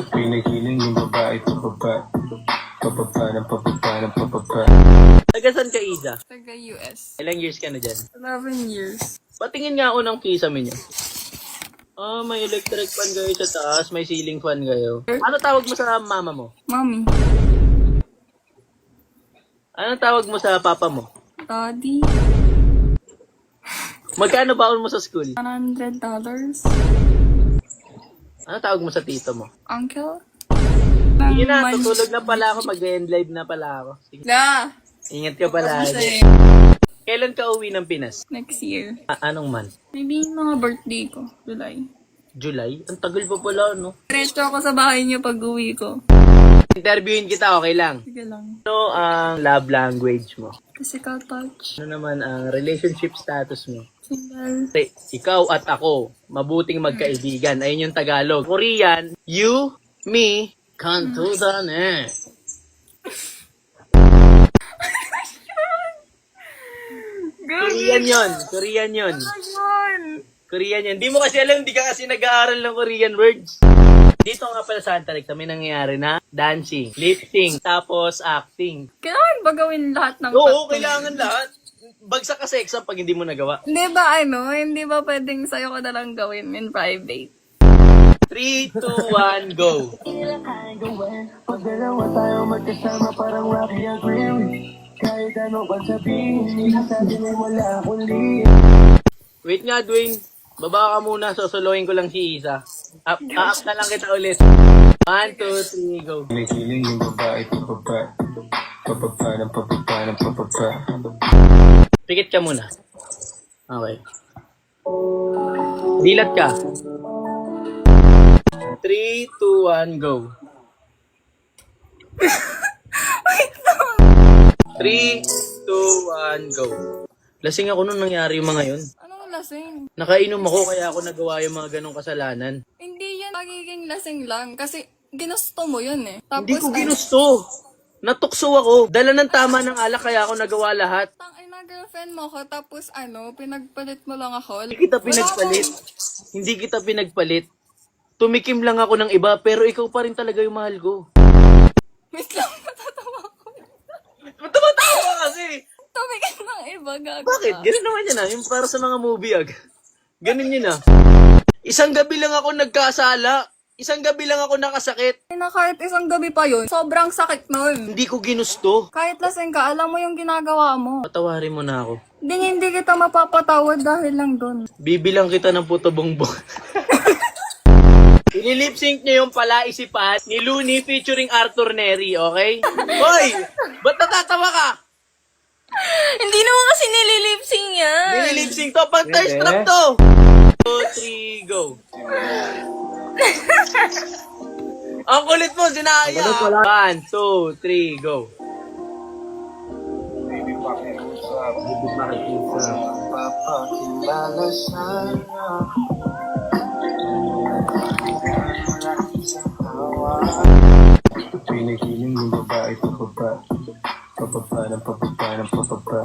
Pinagiling yung babae pababa. Pababa ng pababa ng pababa. Taga saan ka, Ida? Taga US. Ilang years ka na dyan? 11 years. Patingin nga ako ng kisame niyo. Ah, may electric fan kayo sa taas, may ceiling fan kayo. Ano tawag mo sa mama mo? Mommy. Ano tawag mo sa papa mo? Daddy. Magkano baon mo sa school? $100. Ano tawag mo sa tito mo? Uncle. Sige na, tutulog na pala ako, mag-end live na pala ako. Sige. Na! Ingat ka pala. Kailan ka uwi ng Pinas? Next year. Anong month? Maybe mga birthday ko. July. July? Ang tagal pa pala, no? Diretso ako sa bahay niyo pag uwi ko. Interviewin kita, okay lang. Sige lang. Ano ang love language mo? Physical touch. Ano naman ang relationship status mo? Single. Kasi ikaw at ako, mabuting magkaibigan. Ayun yung Tagalog. Korean, you, me, kantudan eh. Korean yun. Korean yun. Korean yun. Di mo kasi alam, di ka kasi nag-aaral ng Korean words. Dito nga pala sa Santa Rica, may nangyayari na dancing, lip sync, tapos acting. Kailangan ba gawin lahat ng Oo, tattoo? kailangan lahat. Bagsak ka sa exam pag hindi mo nagawa. Hindi ba hindi ba pwedeng sa'yo ko na lang gawin in private? 3, 2, 1, go! Pag dalawa tayo magkasama parang Rocky and Cream. Kahit ano pa sabihin, sinasabi mo wala akong liit. Wait nga, Dwayne. Baba ka muna, sosolohin ko lang si Isa. Up na lang kita ulit. 1, 2, 3, go. Pinagiling yung babae pababa. Pababa ng pababa ng pababa. Pikit ka muna. Okay. Dilat ka. 3, 2, 1, go. 3, 2, 1, go. Lasing ako nung nangyari yung mga yun. Anong lasing? Nakainom ako kaya ako nagawa yung mga ganong kasalanan. Hindi yan magiging lasing lang kasi ginusto mo yun eh. Tapos, Hindi ko ginusto. Natukso ako. Dala ng tama ng alak kaya ako nagawa lahat. Tangina girlfriend mo ko tapos pinagpalit mo lang ako. Hindi kita pinagpalit. Hindi kita pinagpalit. Tumikim lang ako ng iba pero ikaw pa rin talaga yung mahal ko. Wait lang, natatawa ko. Tumatawa ka kasi. Tumigil ng iba, gago. Bakit? Ganun naman yun yung para sa mga movie Ganun yun Isang gabi lang ako nagkasala. Isang gabi lang ako nakasakit. Na kahit isang gabi pa yun, sobrang sakit nun. Hindi ko ginusto. Kahit lasing ka, alam mo yung ginagawa mo. Patawarin mo na ako. Hindi kita mapapatawad dahil lang dun. Bibilang kita ng puto bongbong. Ililip sync niyo yung Palaisipan ni Looney featuring Arthur Neri, okay? Hoy! Ba't natatawa ka? Hindi naman kasi nililipsing yan. Nililip sync to, pang thirst trap to! 2, 3, go! Ang kulit mo, sinaya! 1, 2, 3, go! Papakilala sana. Pinagiling yung babae pababa. Pababa ng pababa ng pababa.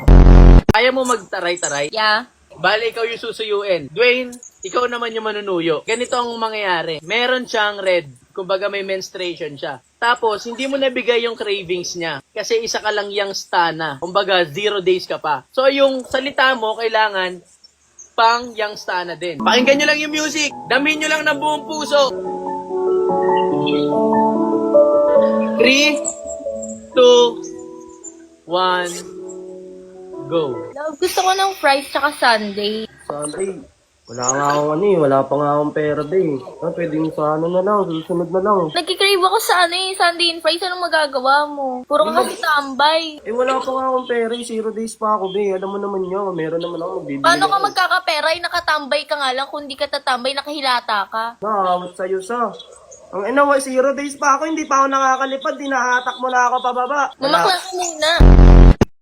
Kaya mo magtaray-taray? Yeah. Bale, ikaw yung susuyuin. Dwayne, ikaw naman yung manunuyo. Ganito ang mangyayari. Meron siyang red. Kumbaga may menstruation siya. Tapos, hindi mo nabigay yung cravings niya. Kasi isa ka lang yung stana. Kumbaga, 0 days ka pa. So, yung salita mo, kailangan pang yung stana din. Pakinggan nyo lang yung music. Damin nyo lang ng buong puso. 3, 2, 1, go. Love, gusto ko ng fries tsaka sundae. Sunday, wala nga akong wala pa nga akong pera din. Pwedeng sa na lang, susunod na lang. Nagkikrave ako sa sundae and fries. Anong magagawa mo? Puro ka kasi tambay. Wala pa nga akong pera, 0 days pa ako, be. Alam mo naman yun, meron naman ako magbibili. Paano ka magkakapera? Nakatambay ka nga lang. Kung di ka tatambay, nakahilata ka. Nakakawat sa'yo sa. Ang 0 days pa ako, hindi pa ako nakakalipad, dinahatak mo na ako pababa. Mamakla ka muna.